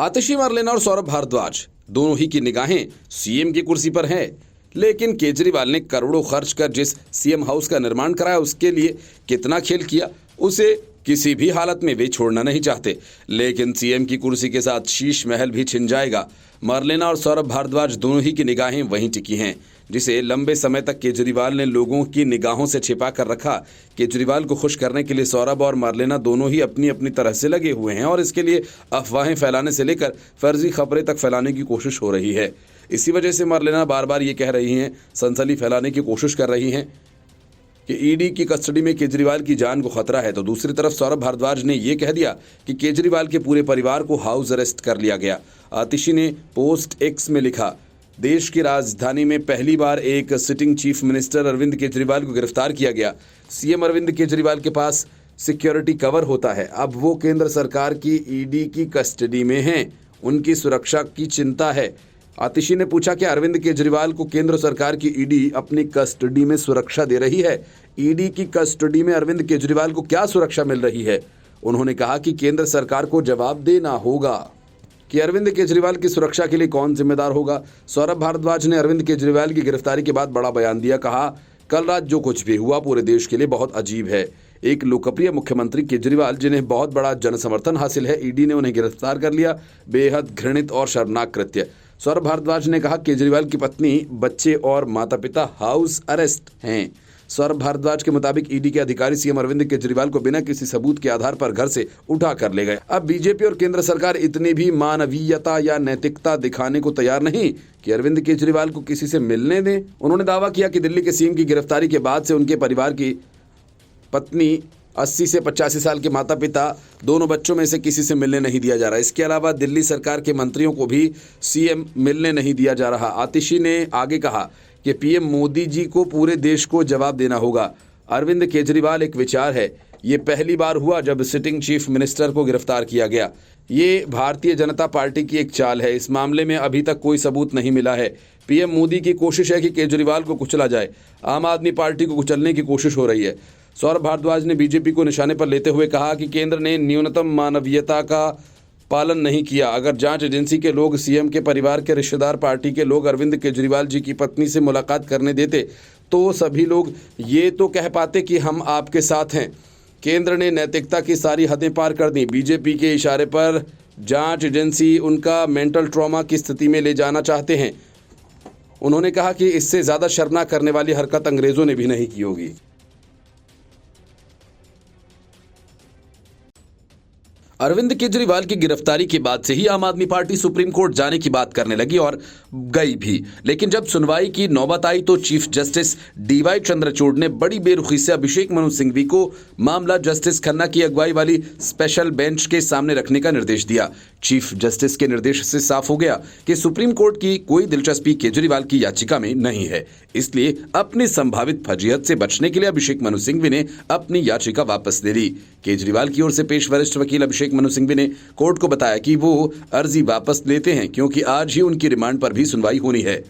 आतिशी मरलेना और सौरभ भारद्वाज दोनों ही की निगाहें सीएम की कुर्सी पर हैं, लेकिन केजरीवाल ने करोड़ों खर्च कर जिस सीएम हाउस का निर्माण कराया उसके लिए कितना खेल किया उसे किसी भी हालत में वे छोड़ना नहीं चाहते। लेकिन सीएम की कुर्सी के साथ शीश महल भी छिन जाएगा। मरलेना और सौरभ भारद्वाज दोनों ही की निगाहें वहीं टिकी हैं, जिसे लंबे समय तक केजरीवाल ने लोगों की निगाहों से छिपा कर रखा। केजरीवाल को खुश करने के लिए सौरभ और मरलेना दोनों ही अपनी अपनी तरह से लगे हुए हैं और इसके लिए अफवाहें फैलाने से लेकर फर्जी खबरें तक फैलाने की कोशिश हो रही है। इसी वजह से मरलेना बार बार ये कह रही हैं, सनसनी फैलाने की कोशिश कर रही हैं कि ईडी की कस्टडी में केजरीवाल की जान को खतरा है, तो दूसरी तरफ सौरभ भारद्वाज ने यह कह दिया कि केजरीवाल के पूरे परिवार को हाउस अरेस्ट कर लिया गया। आतिशी ने पोस्ट एक्स में लिखा, देश की राजधानी में पहली बार एक sitting chief minister Arvind Kejriwal को गिरफ्तार किया गया। सीएम अरविंद केजरीवाल के पास सिक्योरिटी कवर होता है, अब वो केंद्र सरकार की ईडी की कस्टडी में हैं, उनकी सुरक्षा की चिंता है। आतिशी ने पूछा कि अरविंद केजरीवाल को केंद्र सरकार की ईडी अपनी कस्टडी में सुरक्षा दे रही है, ईडी की कस्टडी में अरविंद केजरीवाल को क्या सुरक्षा मिल रही है। उन्होंने कहा कि केंद्र सरकार को जवाब देना होगा कि अरविंद केजरीवाल की सुरक्षा के लिए कौन जिम्मेदार होगा। सौरभ भारद्वाज ने अरविंद केजरीवाल की गिरफ्तारी के बाद बड़ा बयान दिया, कहा कल रात जो कुछ भी हुआ पूरे देश के लिए बहुत अजीब है। एक लोकप्रिय मुख्यमंत्री केजरीवाल जिन्हें बहुत बड़ा जनसमर्थन हासिल है, ईडी ने उन्हें गिरफ्तार कर लिया, बेहद घृणित और शर्मनाक कृत्य। सौरभ भारद्वाज ने कहा केजरीवाल की पत्नी, बच्चे और माता पिता हाउस अरेस्ट हैं। सौरभ भारद्वाज के मुताबिक ईडी के अधिकारी सीएम अरविंद केजरीवाल को बिना किसी सबूत के आधार पर घर से उठा कर ले गए। अब बीजेपी और केंद्र सरकार इतनी भी मानवीयता या नैतिकता दिखाने को तैयार नहीं कि अरविंद केजरीवाल को किसी से मिलने दें। उन्होंने दावा किया कि दिल्ली के सीएम की गिरफ्तारी के बाद से उनके परिवार की पत्नी, 80 से 85 साल के माता पिता, दोनों बच्चों में से किसी से मिलने नहीं दिया जा रहा। इसके अलावा दिल्ली सरकार के मंत्रियों को भी सीएम मिलने नहीं दिया जा रहा। आतिशी ने आगे कहा कि पीएम मोदी जी को पूरे देश को जवाब देना होगा। अरविंद केजरीवाल एक विचार है, ये पहली बार हुआ जब सिटिंग चीफ मिनिस्टर को गिरफ्तार किया गया। ये भारतीय जनता पार्टी की एक चाल है, इस मामले में अभी तक कोई सबूत नहीं मिला है। पीएम मोदी की कोशिश है कि केजरीवाल को कुचला जाए, आम आदमी पार्टी को कुचलने की कोशिश हो रही है। सौरभ भारद्वाज ने बीजेपी को निशाने पर लेते हुए कहा कि केंद्र ने न्यूनतम मानवीयता का पालन नहीं किया। अगर जांच एजेंसी के लोग, सीएम के परिवार के रिश्तेदार, पार्टी के लोग अरविंद केजरीवाल जी की पत्नी से मुलाकात करने देते तो सभी लोग ये तो कह पाते कि हम आपके साथ हैं। केंद्र ने नैतिकता की सारी हदें पार कर दी। बीजेपी के इशारे पर जांच एजेंसी उनका मेंटल ट्रॉमा की स्थिति में ले जाना चाहते हैं। उन्होंने कहा कि इससे ज़्यादा शर्मनाक करने वाली हरकत अंग्रेजों ने भी नहीं की होगी। अरविंद केजरीवाल की गिरफ्तारी के बाद से ही आम आदमी पार्टी सुप्रीम कोर्ट जाने की बात करने लगी और गई भी, लेकिन जब सुनवाई की नौबत आई तो चीफ जस्टिस डीवाई चंद्रचूड़ ने बड़ी बेरुखी से अभिषेक मनु सिंघवी को मामला जस्टिस खन्ना की अगुवाई वाली स्पेशल बेंच के सामने रखने का निर्देश दिया। चीफ जस्टिस के निर्देश से साफ हो गया कि सुप्रीम कोर्ट की कोई दिलचस्पी केजरीवाल की याचिका में नहीं है, इसलिए अपनी संभावित फजीहत से बचने के लिए अभिषेक मनु सिंघवी ने अपनी याचिका वापस ले ली। केजरीवाल की ओर से पेश वरिष्ठ वकील अभिषेक मनु सिंघवी ने कोर्ट को बताया कि वो अर्जी वापस लेते हैं क्योंकि आज ही उनकी रिमांड पर भी सुनवाई होनी है।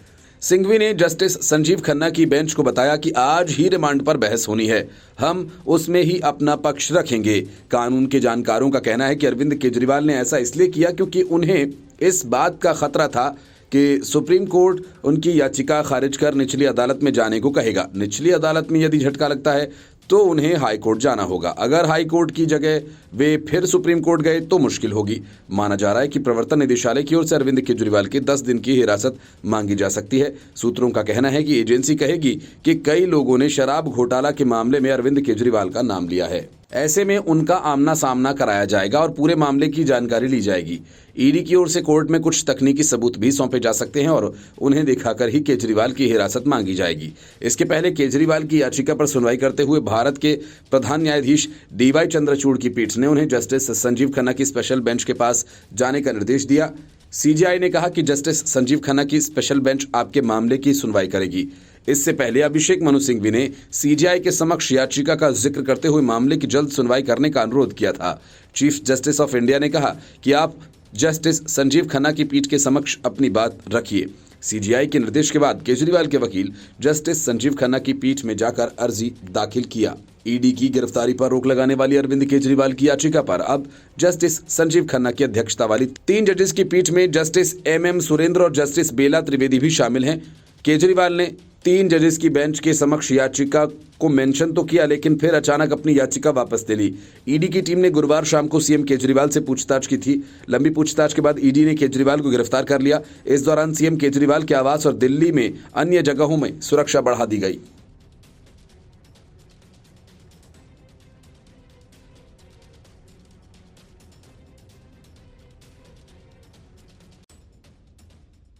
सिंघवी ने जस्टिस संजीव खन्ना की बेंच को बताया कि आज ही रिमांड पर बहस होनी है, हम उसमें ही अपना पक्ष रखेंगे। कानून के जानकारों का कहना है कि अरविंद केजरीवाल ने ऐसा इसलिए किया क्योंकि उन्हें इस बात का खतरा था कि सुप्रीम कोर्ट उनकी याचिका खारिज कर निचली अदालत में जाने को कहेगा। निचली अदालत में यदि झटका लगता है तो उन्हें हाई कोर्ट जाना होगा। अगर हाई कोर्ट की जगह वे फिर सुप्रीम कोर्ट गए तो मुश्किल होगी। माना जा रहा है कि प्रवर्तन निदेशालय की ओर से अरविंद केजरीवाल की 10 दिन की हिरासत मांगी जा सकती है। सूत्रों का कहना है कि एजेंसी कहेगी कि कई लोगों ने शराब घोटाला के मामले में अरविंद केजरीवाल का नाम लिया है, ऐसे में उनका आमना सामना कराया जाएगा और पूरे मामले की जानकारी ली जाएगी। ईडी की ओर से कोर्ट में कुछ तकनीकी सबूत भी सौंपे जा सकते हैं और उन्हें दिखाकर ही केजरीवाल की हिरासत मांगी जाएगी। इसके पहले केजरीवाल की याचिका पर सुनवाई करते हुए भारत के प्रधान न्यायाधीश डीवाई चंद्रचूड़ की पीठ ने उन्हें जस्टिस संजीव खन्ना की स्पेशल बेंच के पास जाने का निर्देश दिया। सीजेआई ने कहा कि जस्टिस संजीव खन्ना की स्पेशल बेंच आपके मामले की सुनवाई करेगी। इससे पहले अभिषेक मनु सिंघवी ने सीजेआई के समक्ष याचिका का जिक्र करते हुए मामले की जल्द सुनवाई करने का अनुरोध किया था। चीफ जस्टिस ऑफ इंडिया ने कहा कि आप जस्टिस संजीव खन्ना की पीठ के समक्ष अपनी बात रखिए। सीजीआई के निर्देश के बाद केजरीवाल के वकील जस्टिस संजीव खन्ना की पीठ में जाकर अर्जी दाखिल किया। ईडी की गिरफ्तारी पर रोक लगाने वाली अरविंद केजरीवाल की याचिका पर अब जस्टिस संजीव खन्ना की अध्यक्षता वाली 3 जजेस की पीठ में जस्टिस एम सुरेंद्र और जस्टिस बेला त्रिवेदी भी शामिल हैं। केजरीवाल ने 3 जजेस की बेंच के समक्ष याचिका को मेंशन तो किया, लेकिन फिर अचानक अपनी याचिका वापस ले ली। ईडी की टीम ने गुरुवार शाम को सीएम केजरीवाल से पूछताछ की थी। लंबी पूछताछ के बाद ईडी ने केजरीवाल को गिरफ्तार कर लिया। इस दौरान सीएम केजरीवाल के आवास और दिल्ली में अन्य जगहों में सुरक्षा बढ़ा दी गई।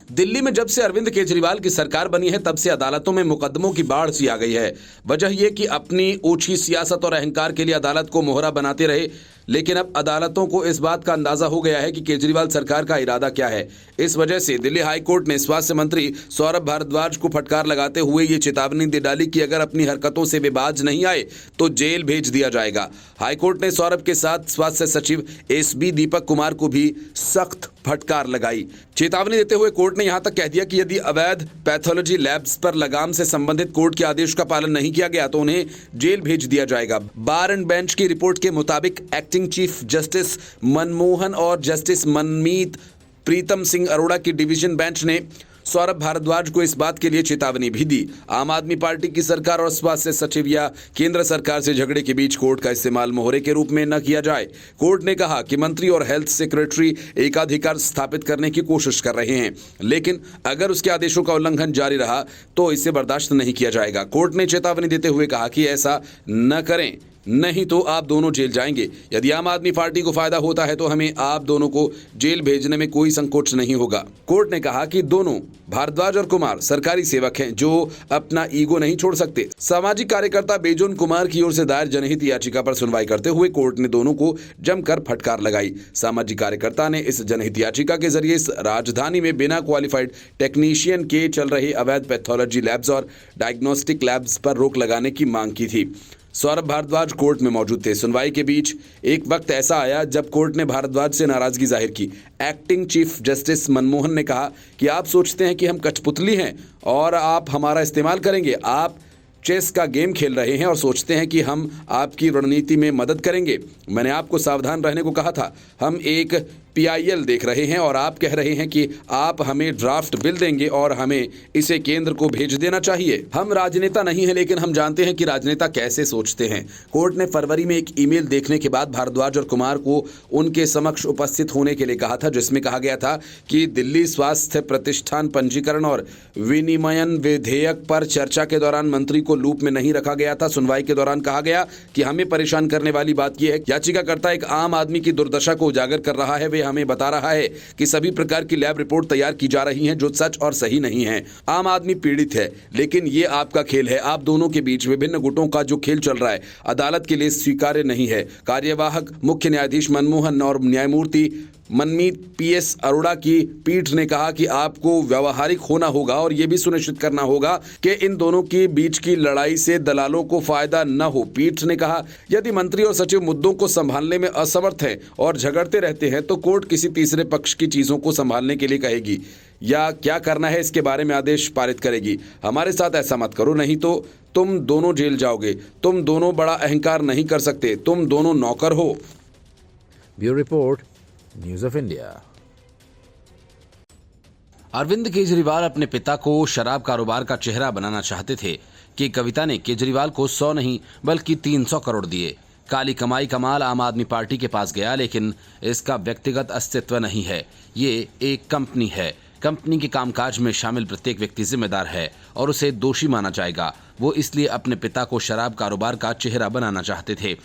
दिल्ली में जब से अरविंद केजरीवाल की सरकार बनी है तब से अदालतों में मुकदमों की बाढ़ सी आ गई है। वजह यह कि अपनी ओछी सियासत और अहंकार के लिए अदालत को मोहरा बनाते रहे, लेकिन अब अदालतों को इस बात का अंदाजा हो गया है कि केजरीवाल सरकार का इरादा क्या है। इस वजह से दिल्ली हाई कोर्ट ने स्वास्थ्य मंत्री सौरभ भारद्वाज को फटकार लगाते हुए ये चेतावनी दे डाली कि अगर अपनी हरकतों से वे बाज नहीं आए तो जेल भेज दिया जाएगा। हाई कोर्ट ने सौरभ के साथ स्वास्थ्य सचिव एसबी दीपक कुमार को भी सख्त फटकार लगाई। चेतावनी देते हुए कोर्ट ने यहां तक कह दिया कि यदि अवैध पैथोलॉजी लैब्स पर लगाम से संबंधित कोर्ट के आदेश का पालन नहीं किया गया तो उन्हें जेल भेज दिया जाएगा। बार एंड बेंच की रिपोर्ट के मुताबिक एक्टिंग चीफ जस्टिस मनमोहन और जस्टिस मनमीत प्रीतम सिंह अरोड़ा की डिवीजन बेंच ने सौरभ भारद्वाज को इस बात के लिए चेतावनी भी दी। आम आदमी पार्टी की सरकार और स्वास्थ्य सचिव या केंद्र सरकार से झगड़े के बीच कोर्ट का इस्तेमाल मोहरे के रूप में न किया जाए। कोर्ट ने कहा कि मंत्री और हेल्थ सेक्रेटरी एकाधिकार स्थापित करने की कोशिश कर रहे हैं, लेकिन अगर उसके आदेशों का उल्लंघन जारी रहा तो इसे बर्दाश्त नहीं किया जाएगा। कोर्ट ने चेतावनी देते हुए कहा कि ऐसा न करें, नहीं तो आप दोनों जेल जाएंगे। यदि आम आदमी पार्टी को फायदा होता है तो हमें आप दोनों को जेल भेजने में कोई संकोच नहीं होगा। कोर्ट ने कहा कि दोनों भारद्वाज और कुमार सरकारी सेवक हैं जो अपना ईगो नहीं छोड़ सकते। सामाजिक कार्यकर्ता बेजोन कुमार की ओर से दायर जनहित याचिका पर सुनवाई करते हुए कोर्ट ने दोनों को जमकर फटकार लगाई। सामाजिक कार्यकर्ता ने इस जनहित याचिका के जरिए इस राजधानी में बिना क्वालिफाइड टेक्नीशियन के चल रहे अवैध पैथोलॉजी लैब्स और डायग्नोस्टिक लैब्स पर रोक लगाने की मांग की थी। सौरभ भारद्वाज कोर्ट में मौजूद थे। सुनवाई के बीच एक वक्त ऐसा आया जब कोर्ट ने भारद्वाज से नाराजगी जाहिर की। एक्टिंग चीफ जस्टिस मनमोहन ने कहा कि आप सोचते हैं कि हम कठपुतली हैं और आप हमारा इस्तेमाल करेंगे। आप चेस का गेम खेल रहे हैं और सोचते हैं कि हम आपकी रणनीति में मदद करेंगे। मैंने आपको सावधान रहने को कहा था। हम एक PIL देख रहे हैं और आप कह रहे हैं कि आप हमें ड्राफ्ट बिल देंगे और हमें इसे केंद्र को भेज देना चाहिए। हम राजनेता नहीं हैं, लेकिन हम जानते हैं कि राजनेता कैसे सोचते हैं। कोर्ट ने फरवरी में एक ईमेल देखने के बाद भारद्वाज और कुमार को उनके समक्ष उपस्थित होने के लिए कहा था, जिसमें कहा गया था कि दिल्ली स्वास्थ्य प्रतिष्ठान पंजीकरण और विनिमयन विधेयक पर चर्चा के दौरान मंत्री को लूप में नहीं रखा गया था। सुनवाई के दौरान कहा गया कि हमें परेशान करने वाली बात यह है, याचिकाकर्ता एक आम आदमी की दुर्दशा को उजागर कर रहा है। हमें बता रहा है कि सभी प्रकार की लैब रिपोर्ट तैयार की जा रही हैं जो सच और सही नहीं है। आम आदमी पीड़ित है, लेकिन ये आपका खेल है। आप दोनों के बीच विभिन्न गुटों का जो खेल चल रहा है अदालत के लिए स्वीकार्य नहीं है। कार्यवाहक मुख्य न्यायाधीश मनमोहन और न्यायमूर्ति मनमीत PS अरोड़ा की पीठ ने कहा कि आपको व्यावहारिक होना होगा और यह भी सुनिश्चित करना होगा कि इन दोनों के बीच की लड़ाई से दलालों को फायदा न हो। पीठ ने कहा यदि मंत्री और सचिव मुद्दों को संभालने में असमर्थ हैं और झगड़ते रहते हैं तो कोर्ट किसी तीसरे पक्ष की चीजों को संभालने के लिए कहेगी या क्या करना है इसके बारे में आदेश पारित करेगी। हमारे साथ ऐसा मत करो, नहीं तो तुम दोनों जेल जाओगे। तुम दोनों बड़ा अहंकार नहीं कर सकते, तुम दोनों नौकर हो। Bureau report, news of India. Arvind Kejriwal अपने पिता को शराब कारोबार का चेहरा बनाना चाहते थे कि कविता ने केजरीवाल को 100 नहीं बल्कि 300 करोड़ दिए। काली कमाई का माल आम आदमी पार्टी के पास गया, लेकिन इसका व्यक्तिगत अस्तित्व नहीं है। ये एक कंपनी है। कंपनी के कामकाज में शामिल प्रत्येक व्यक्ति जिम्मेदार है और उसे दोषी माना जाएगा। वो इसलिए अपने पिता को शराब कारोबार का चेहरा बनाना चाहते थे।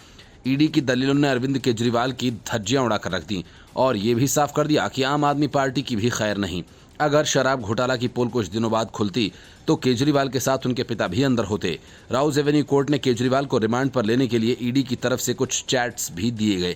ईडी की दलीलों ने अरविंद केजरीवाल की धज्जियां उड़ाकर रख दी और ये भी साफ कर दिया कि आम आदमी पार्टी की भी खैर नहीं। अगर शराब घोटाला की पोल कुछ दिनों बाद खुलती तो केजरीवाल के साथ उनके पिता भी अंदर होते। राउज एवेन्यू कोर्ट ने केजरीवाल को रिमांड पर लेने के लिए ईडी की तरफ से कुछ चैट्स भी दिए गए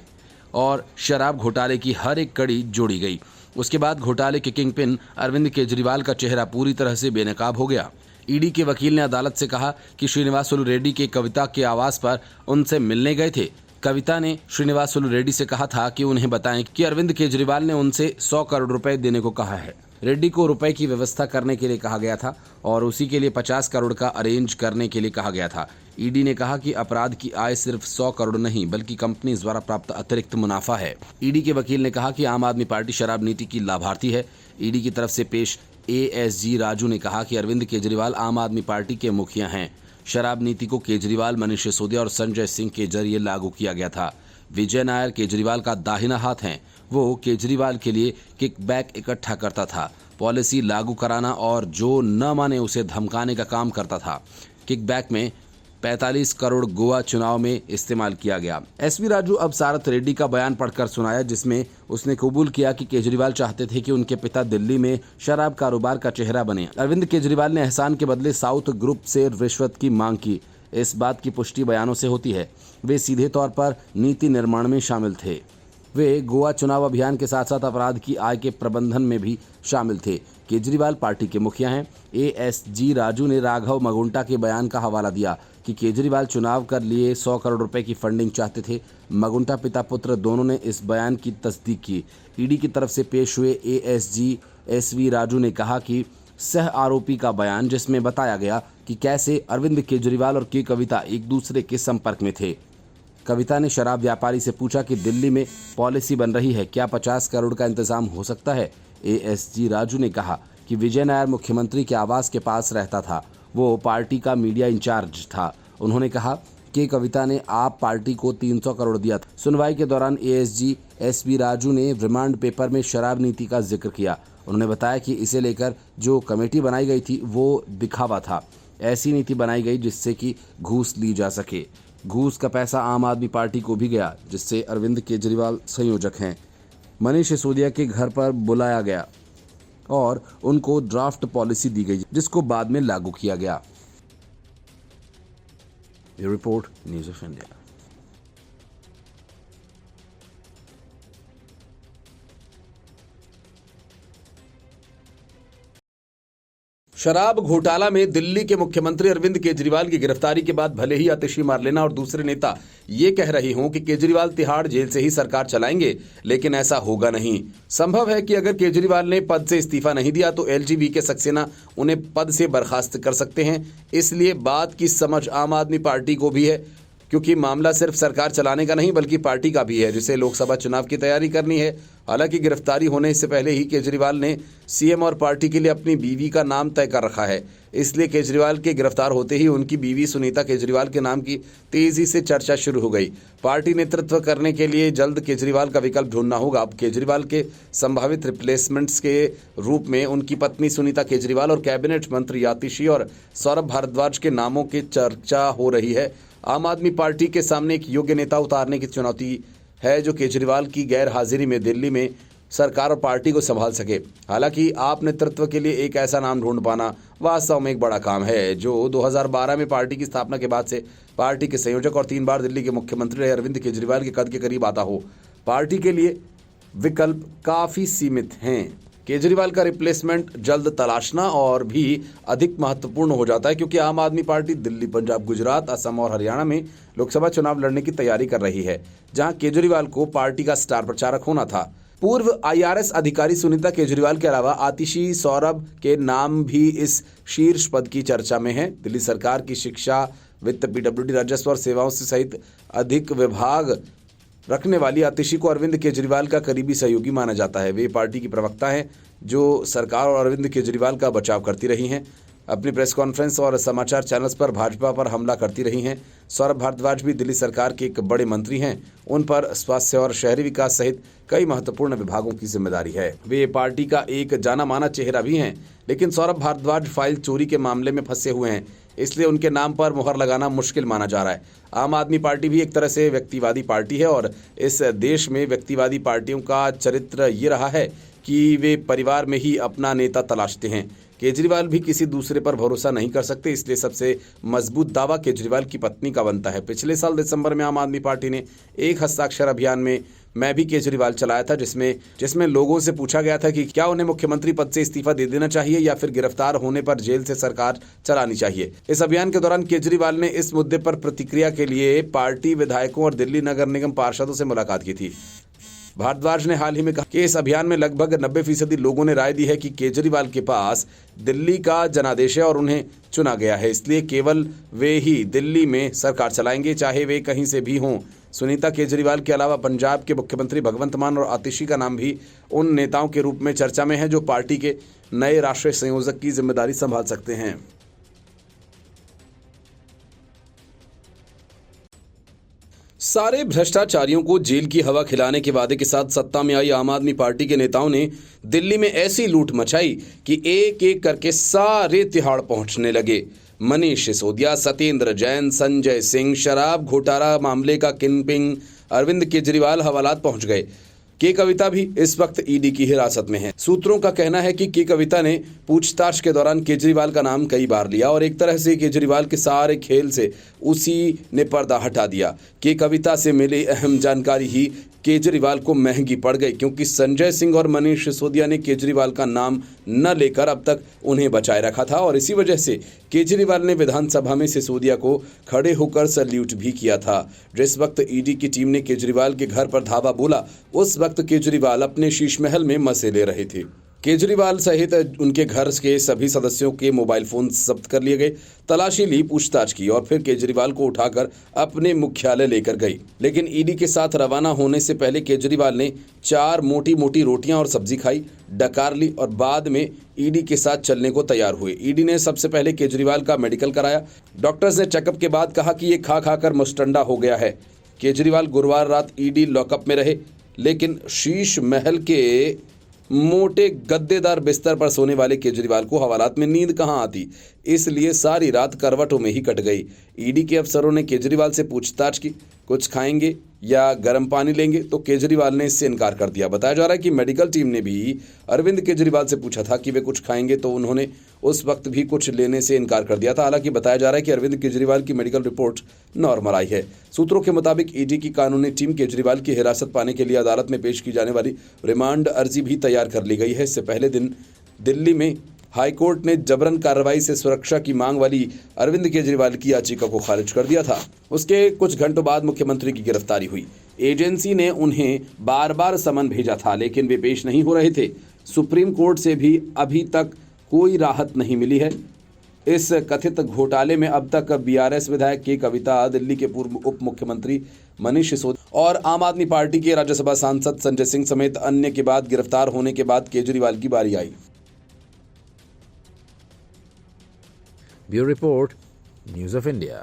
और शराब घोटाले की हर एक कड़ी जोड़ी गई। उसके बाद घोटाले के किंगपिन अरविंद केजरीवाल का चेहरा पूरी तरह से बेनकाब हो गया। ईडी के वकील ने अदालत से कहा कि श्रीनिवासुलु रेड्डी के कविता के आवास पर उनसे मिलने गए थे। कविता ने श्रीनिवासुलु रेड्डी से कहा था कि उन्हें बताएं कि अरविंद केजरीवाल ने उनसे 100 करोड़ रुपए देने को कहा है। रेड्डी को रुपए की व्यवस्था करने के लिए कहा गया था और उसी के लिए 50 करोड़ का अरेंज करने के लिए कहा गया था। ईडी ने कहा कि अपराध की आय सिर्फ 100 करोड़ नहीं बल्कि कंपनी द्वारा प्राप्त अतिरिक्त मुनाफा है। ईडी के वकील ने कहा कि आम आदमी पार्टी शराब नीति की लाभार्थी है। ईडी की तरफ से पेश ASG राजू ने कहा कि अरविंद केजरीवाल आम आदमी पार्टी के मुखिया हैं। शराब नीति को केजरीवाल, मनीष सिसोदिया और संजय सिंह के जरिए लागू किया गया था। विजय नायर केजरीवाल का दाहिना हाथ हैं। वो केजरीवाल के लिए किकबैक इकट्ठा करता था, पॉलिसी लागू कराना और जो न माने उसे धमकाने का काम करता था। किकबैक में 45 करोड़ गोवा चुनाव में इस्तेमाल किया गया। SV राजू अब सारथ रेड्डी का बयान पढ़कर सुनाया, जिसमें उसने कबूल किया कि केजरीवाल चाहते थे कि उनके पिता दिल्ली में शराब कारोबार का चेहरा बने। अरविंद केजरीवाल ने एहसान के बदले साउथ ग्रुप से रिश्वत की मांग की। इस बात की पुष्टि बयानों से होती है। वे सीधे तौर पर नीति निर्माण में शामिल थे। वे गोवा चुनाव अभियान के साथ साथ अपराध की आय के प्रबंधन में भी शामिल थे। केजरीवाल पार्टी के मुखिया हैं। ASG राजू ने राघव मगुंटा के बयान का हवाला दिया कि केजरीवाल चुनाव कर लिए 100 करोड़ रुपए की फंडिंग चाहते थे। मगुंटा पिता पुत्र दोनों ने इस बयान की तस्दीक की। ईडी की तरफ से पेश हुए ASG SV राजू ने कहा कि सह आरोपी का बयान, जिसमें बताया गया कि कैसे अरविंद केजरीवाल और के कविता एक दूसरे के संपर्क में थे। कविता ने शराब व्यापारी से पूछा कि दिल्ली में पॉलिसी बन रही है, क्या 50 करोड़ का इंतजाम हो सकता है। ASG राजू ने कहा कि विजय नायर मुख्यमंत्री के आवास के पास रहता था। वो पार्टी का मीडिया इंचार्ज था। उन्होंने कहा कि कविता ने आप पार्टी को 300 करोड़ दिया था। सुनवाई के दौरान ASG SV राजू ने रिमांड पेपर में शराब नीति का जिक्र किया। उन्होंने बताया कि इसे लेकर जो कमेटी बनाई गई थी वो दिखावा था। ऐसी नीति बनाई गई जिससे कि घूस ली जा सके। घूस का पैसा आम आदमी पार्टी को भी गया, जिससे अरविंद केजरीवाल संयोजक हैं। मनीष सिसोदिया के घर पर बुलाया गया और उनको ड्राफ्ट पॉलिसी दी गई, जिसको बाद में लागू किया गया। ये रिपोर्ट न्यूज़ ऑफ इंडिया। शराब घोटाला में दिल्ली के मुख्यमंत्री अरविंद केजरीवाल की गिरफ्तारी के बाद भले ही आतिशी मारलेना और दूसरे नेता ये कह रहे हों कि केजरीवाल तिहाड़ जेल से ही सरकार चलाएंगे, लेकिन ऐसा होगा नहीं। संभव है कि अगर केजरीवाल ने पद से इस्तीफा नहीं दिया तो LGV सक्सेना उन्हें पद से बर्खास्त कर सकते हैं। इसलिए बात की समझ आम आदमी पार्टी को भी है, क्योंकि मामला सिर्फ सरकार चलाने का नहीं बल्कि पार्टी का भी है, जिसे लोकसभा चुनाव की तैयारी करनी है। हालांकि गिरफ्तारी होने से पहले ही केजरीवाल ने CM और पार्टी के लिए अपनी बीवी का नाम तय कर रखा है। इसलिए केजरीवाल के गिरफ्तार होते ही उनकी बीवी सुनीता केजरीवाल के नाम की तेजी से चर्चा शुरू हो गई। पार्टी नेतृत्व करने के लिए जल्द केजरीवाल का विकल्प ढूंढना होगा। अब केजरीवाल के संभावित रिप्लेसमेंट्स के रूप में उनकी पत्नी सुनीता केजरीवाल और कैबिनेट मंत्री आतिशी और सौरभ भारद्वाज के नामों की चर्चा हो रही है। आम आदमी पार्टी के सामने एक योग्य नेता उतारने की चुनौती है, जो केजरीवाल की गैर हाजिरी में दिल्ली में सरकार और पार्टी को संभाल सके। हालांकि आप नेतृत्व के लिए एक ऐसा नाम ढूंढ पाना वास्तव में एक बड़ा काम है, जो 2012 में पार्टी की स्थापना के बाद से पार्टी के संयोजक और 3 बार दिल्ली के मुख्यमंत्री रहे अरविंद केजरीवाल के कद के करीब आता हो। पार्टी के लिए विकल्प काफ़ी सीमित हैं। केजरीवाल का रिप्लेसमेंट जल्द तलाशना और भी अधिक महत्वपूर्ण हो जाता है, क्योंकि आम आदमी पार्टी दिल्ली, पंजाब, गुजरात, असम और हरियाणा में लोकसभा चुनाव लड़ने की तैयारी कर रही है, जहां केजरीवाल को पार्टी का स्टार प्रचारक होना था। पूर्व IRS अधिकारी सुनीता केजरीवाल के अलावा आतिशी, सौरभ के नाम भी इस शीर्ष पद की चर्चा में है। दिल्ली सरकार की शिक्षा, वित्त, PWD, राजस्व और सेवाओं से सहित अधिक विभाग रखने वाली आतिशी को अरविंद केजरीवाल का करीबी सहयोगी माना जाता है। वे पार्टी की प्रवक्ता हैं, जो सरकार और अरविंद केजरीवाल का बचाव करती रही हैं। अपनी प्रेस कॉन्फ्रेंस और समाचार चैनल्स पर भाजपा पर हमला करती रही हैं। सौरभ भारद्वाज भी दिल्ली सरकार के एक बड़े मंत्री हैं। उन पर स्वास्थ्य और शहरी विकास सहित कई महत्वपूर्ण विभागों की जिम्मेदारी है। वे पार्टी का एक जाना माना चेहरा भी हैं, लेकिन सौरभ भारद्वाज फाइल चोरी के मामले में फंसे हुए हैं, इसलिए उनके नाम पर मुहर लगाना मुश्किल माना जा रहा है। आम आदमी पार्टी भी एक तरह से व्यक्तिवादी पार्टी है और इस देश में व्यक्तिवादी पार्टियों का चरित्र ये रहा है कि वे परिवार में ही अपना नेता तलाशते हैं। केजरीवाल भी किसी दूसरे पर भरोसा नहीं कर सकते, इसलिए सबसे मजबूत दावा केजरीवाल की पत्नी का बनता है। पिछले साल दिसंबर में आम आदमी पार्टी ने एक हस्ताक्षर अभियान में मैं भी केजरीवाल चलाया था, जिसमें लोगों से पूछा गया था कि क्या उन्हें मुख्यमंत्री पद से इस्तीफा दे देना चाहिए या फिर गिरफ्तार होने पर जेल से सरकार चलानी चाहिए। इस अभियान के दौरान केजरीवाल ने इस मुद्दे पर प्रतिक्रिया के लिए पार्टी विधायकों और दिल्ली नगर निगम पार्षदों से मुलाकात की थी। भारद्वाज ने हाल ही में कहा कि इस अभियान में लगभग 90% लोगों ने राय दी है कि केजरीवाल के पास दिल्ली का जनादेश है और उन्हें चुना गया है, इसलिए केवल वे ही दिल्ली में सरकार चलाएंगे, चाहे वे कहीं से भी हों। सुनीता केजरीवाल के अलावा पंजाब के मुख्यमंत्री भगवंत मान और आतिशी का नाम भी उन नेताओं के रूप में चर्चा में है जो पार्टी के नए राष्ट्रीय संयोजक की जिम्मेदारी संभाल सकते हैं। सारे भ्रष्टाचारियों को जेल की हवा खिलाने के वादे के साथ सत्ता में आई आम आदमी पार्टी के नेताओं ने दिल्ली में ऐसी लूट मचाई कि एक एक करके सारे तिहाड़ पहुंचने लगे। मनीष सिसोदिया, सत्येंद्र जैन, संजय सिंह, शराब घोटाला मामले का किंगपिन अरविंद केजरीवाल हवालात पहुंच गए। के कविता भी इस वक्त ईडी की हिरासत में है। सूत्रों का कहना है कि के कविता ने पूछताछ के दौरान केजरीवाल का नाम कई बार लिया और एक तरह से केजरीवाल के सारे खेल से उसी ने पर्दा हटा दिया। के कविता से मिली अहम जानकारी ही केजरीवाल को महंगी पड़ गई, क्योंकि संजय सिंह और मनीष सिसोदिया ने केजरीवाल का नाम न लेकर अब तक उन्हें बचाए रखा था और इसी वजह से केजरीवाल ने विधानसभा में सिसोदिया को खड़े होकर सैल्यूट भी किया था। जिस वक्त ईडी की टीम ने केजरीवाल के घर पर धावा बोला, उस वक्त केजरीवाल अपने शीश महल में मजे ले रहे थे। केजरीवाल सहित उनके घर के सभी सदस्यों के मोबाइल फोन जब्त कर लिए गए, तलाशी ली, पूछताछ की और फिर केजरीवाल को उठाकर अपने मुख्यालय लेकर गई। लेकिन ईडी के साथ रवाना होने से पहले केजरीवाल ने 4 मोटी मोटी रोटियां और सब्जी खाई, डकार ली और बाद में ईडी के साथ चलने को तैयार हुए। ईडी ने सबसे पहले केजरीवाल का मेडिकल कराया। डॉक्टर्स ने चेकअप के बाद कहा कि ये खा खाकर मुस्टंडा हो गया है। केजरीवाल गुरुवार रात ईडी लॉकअप में रहे, लेकिन शीश महल के मोटे गद्देदार बिस्तर पर सोने वाले केजरीवाल को हवालात में नींद कहां आती, इसलिए सारी रात करवटों में ही कट गई। ईडी के अफसरों ने केजरीवाल से पूछताछ की, कुछ खाएंगे या गर्म पानी लेंगे, तो केजरीवाल ने इससे इनकार कर दिया। बताया जा रहा है कि मेडिकल टीम ने भी अरविंद केजरीवाल से पूछा था कि वे कुछ खाएंगे, तो उन्होंने उस वक्त भी कुछ लेने से इनकार कर दिया था। हालांकि बताया जा रहा है कि अरविंद केजरीवाल की मेडिकल रिपोर्ट नॉर्मल आई है। सूत्रों के मुताबिक ईडी की कानूनी टीम केजरीवाल की हिरासत पाने के लिए अदालत में पेश की जाने वाली रिमांड अर्जी भी तैयार कर ली गई है। इससे पहले दिन दिल्ली में हाईकोर्ट ने जबरन कार्रवाई से सुरक्षा की मांग वाली अरविंद केजरीवाल की याचिका को खारिज कर दिया था। उसके कुछ घंटों बाद मुख्यमंत्री की गिरफ्तारी हुई। एजेंसी ने उन्हें बार बार समन भेजा था, लेकिन वे पेश नहीं हो रहे थे। सुप्रीम कोर्ट से भी अभी तक कोई राहत नहीं मिली है। इस कथित घोटाले में अब तक बीआरएस विधायक के कविता, दिल्ली के पूर्व उप मुख्यमंत्री मनीष सिसोदिया और आम आदमी पार्टी के राज्यसभा सांसद संजय सिंह समेत अन्य के बाद गिरफ्तार होने के बाद केजरीवाल की बारी आई। Bureau Report, News of India.